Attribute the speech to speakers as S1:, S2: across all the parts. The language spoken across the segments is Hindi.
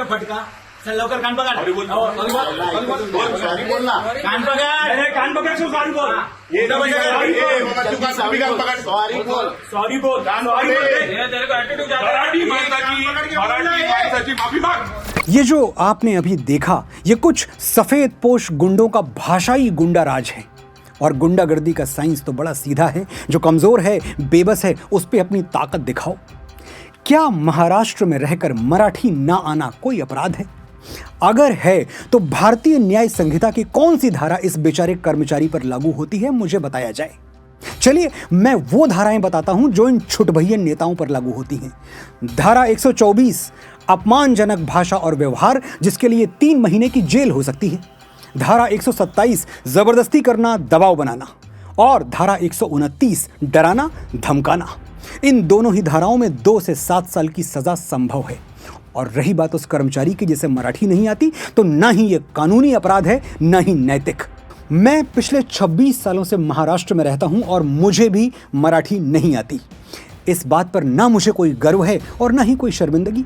S1: फटका. चल लवकर कान पकड.
S2: सॉरी बोल ना.
S1: कान पकड.
S2: कान पकड़ सो सॉरी बोल.
S1: ये तो बजा कर.
S2: कान पकड़ सॉरी बोल. सॉरी बोल. सॉरी बोल.
S1: तेरे को एटीट्यूड
S2: मराठी माणसाची माफी माग.
S3: ये जो आपने अभी देखा, ये कुछ सफेद पोश गुंडों का भाषाई गुंडा राज है. और गुंडागर्दी का साइंस तो बड़ा सीधा है. जो कमजोर है, बेबस है, उस पे अपनी ताकत दिखाओ. क्या महाराष्ट्र में रहकर मराठी ना आना कोई अपराध है? अगर है तो भारतीय न्याय संहिता की कौन सी धारा इस बेचारे कर्मचारी पर लागू होती है, मुझे बताया जाए. चलिए मैं वो धाराएं बताता हूं जो इन छुटभइये नेताओं पर लागू होती हैं. धारा 124 अपमानजनक भाषा और व्यवहार, जिसके लिए 3 महीने की जेल हो सकती है. धारा 127 जबरदस्ती करना, दबाव बनाना. और धारा 129 डराना, धमकाना. इन दोनों ही धाराओं में 2 से 7 साल की सजा संभव है. और रही बात उस कर्मचारी की जिसे मराठी नहीं आती, तो ना ही यह कानूनी अपराध है, ना ही नैतिक. मैं पिछले 26 सालों से महाराष्ट्र में रहता हूं और मुझे भी मराठी नहीं आती. इस बात पर ना मुझे कोई गर्व है और ना ही कोई शर्मिंदगी.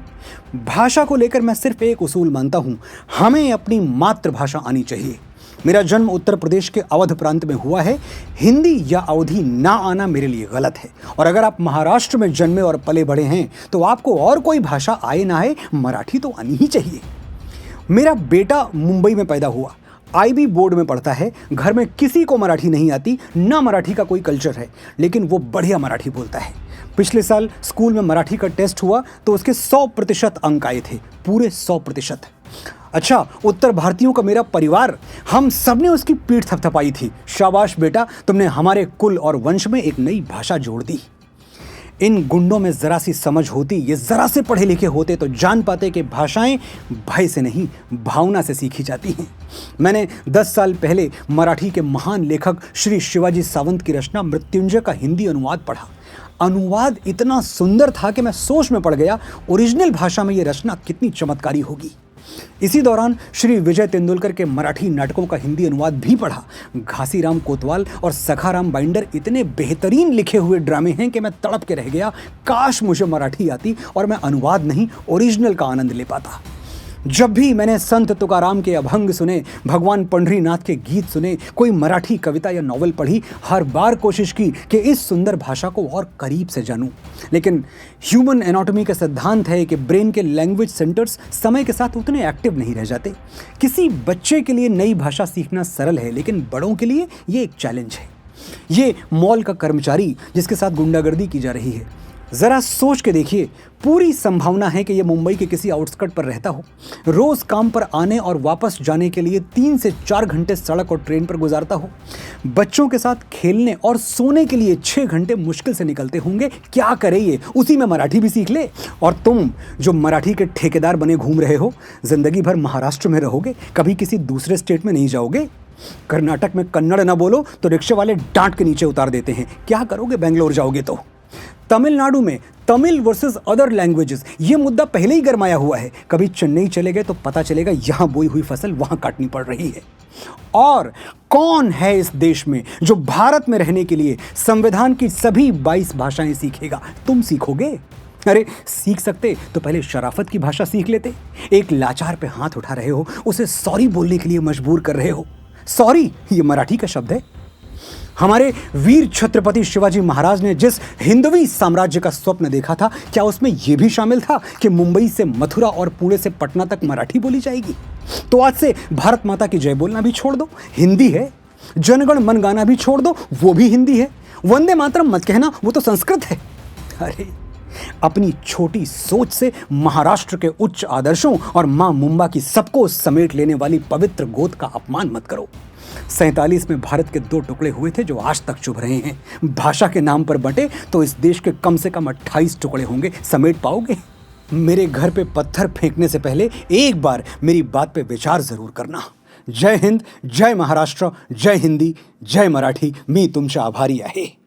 S3: भाषा को लेकर मैं सिर्फ एक उसूल मानता हूं, हमें अपनी मातृभाषा आनी चाहिए. मेरा जन्म उत्तर प्रदेश के अवध प्रांत में हुआ है. हिंदी या अवधी ना आना मेरे लिए गलत है. और अगर आप महाराष्ट्र में जन्मे और पले बढ़े हैं तो आपको और कोई भाषा आए ना आए, मराठी तो आनी ही चाहिए. मेरा बेटा मुंबई में पैदा हुआ, IB बोर्ड में पढ़ता है. घर में किसी को मराठी नहीं आती, ना मराठी का कोई कल्चर है, लेकिन वो बढ़िया मराठी बोलता है. पिछले साल स्कूल में मराठी का टेस्ट हुआ तो उसके 100% अंक आए थे, पूरे 100%. अच्छा, उत्तर भारतीयों का मेरा परिवार, हम सब ने उसकी पीठ थपथपाई थी. शाबाश बेटा, तुमने हमारे कुल और वंश में एक नई भाषा जोड़ दी. इन गुंडों में जरा सी समझ होती, ये जरा से पढ़े लिखे होते तो जान पाते कि भाषाएं भय से नहीं, भावना से सीखी जाती हैं. मैंने 10 साल पहले मराठी के महान लेखक श्री शिवाजी सावंत की रचना मृत्युंजय का हिंदी अनुवाद पढ़ा. अनुवाद इतना सुंदर था कि मैं सोच में पड़ गया, ओरिजिनल भाषा में यह रचना कितनी चमत्कारी होगी. इसी दौरान श्री विजय तेंदुलकर के मराठी नाटकों का हिंदी अनुवाद भी पढ़ा. घासीराम कोतवाल और सखाराम बाइंडर इतने बेहतरीन लिखे हुए ड्रामे हैं कि मैं तड़प के रह गया. काश मुझे मराठी आती और मैं अनुवाद नहीं, ओरिजिनल का आनंद ले पाता. जब भी मैंने संत तुकाराम के अभंग सुने, भगवान पंढरीनाथ के गीत सुने, कोई मराठी कविता या नॉवल पढ़ी, हर बार कोशिश की कि इस सुंदर भाषा को और करीब से जानूं. लेकिन ह्यूमन एनाटॉमी का सिद्धांत है कि ब्रेन के लैंग्वेज सेंटर्स समय के साथ उतने एक्टिव नहीं रह जाते. किसी बच्चे के लिए नई भाषा सीखना सरल है, लेकिन बड़ों के लिए ये एक चैलेंज है. ये मॉल का कर्मचारी जिसके साथ गुंडागर्दी की जा रही है, जरा सोच के देखिए, पूरी संभावना है कि यह मुंबई के किसी आउटस्कर्ट पर रहता हो. रोज काम पर आने और वापस जाने के लिए 3 से 4 घंटे सड़क और ट्रेन पर गुजारता हो. बच्चों के साथ खेलने और सोने के लिए 6 घंटे मुश्किल से निकलते होंगे. क्या करे ये, उसी में मराठी भी सीख ले. और तुम जो मराठी के ठेकेदार बने घूम रहे हो, जिंदगी भर महाराष्ट्र में रहोगे, कभी किसी दूसरे स्टेट में नहीं जाओगे. कर्नाटक में कन्नड़ ना बोलो तो रिक्शे वाले डांट के नीचे उतार देते हैं. क्या करोगे बेंगलोर जाओगे तो. तमिलनाडु में तमिल वर्सेस अदर लैंग्वेजेस, ये मुद्दा पहले ही गरमाया हुआ है. कभी चेन्नई चले गए तो पता चलेगा यहां बोई हुई फसल वहां काटनी पड़ रही है. और कौन है इस देश में जो भारत में रहने के लिए संविधान की सभी 22 भाषाएं सीखेगा? तुम सीखोगे? अरे सीख सकते तो पहले शराफत की भाषा सीख लेते. एक लाचार पे हाथ उठा रहे हो, उसे सॉरी बोलने के लिए मजबूर कर रहे हो. सॉरी ये मराठी का शब्द है. हमारे वीर छत्रपति शिवाजी महाराज ने जिस हिंदवी साम्राज्य का स्वप्न देखा था, क्या उसमें यह भी शामिल था कि मुंबई से मथुरा और पुणे से पटना तक मराठी बोली जाएगी? तो आज से भारत माता की जय बोलना भी छोड़ दो, हिंदी है. जनगण मन गाना भी छोड़ दो, वो भी हिंदी है. वंदे मातरम मत कहना, वो तो संस्कृत है. अरे अपनी छोटी सोच से महाराष्ट्र के उच्च आदर्शों और मां मुंबा की सबको समेट लेने वाली पवित्र गोद का अपमान मत करो. 47 में भारत के 2 टुकड़े हुए थे जो आज तक चुभ रहे हैं. भाषा के नाम पर बंटे तो इस देश के कम से कम 28 टुकड़े होंगे. समेट पाओगे? मेरे घर पे पत्थर फेंकने से पहले एक बार मेरी बात पे विचार जरूर करना. जय हिंद, जय महाराष्ट्र, जय हिंदी, जय मराठी. मी तुमचा आभारी आहे.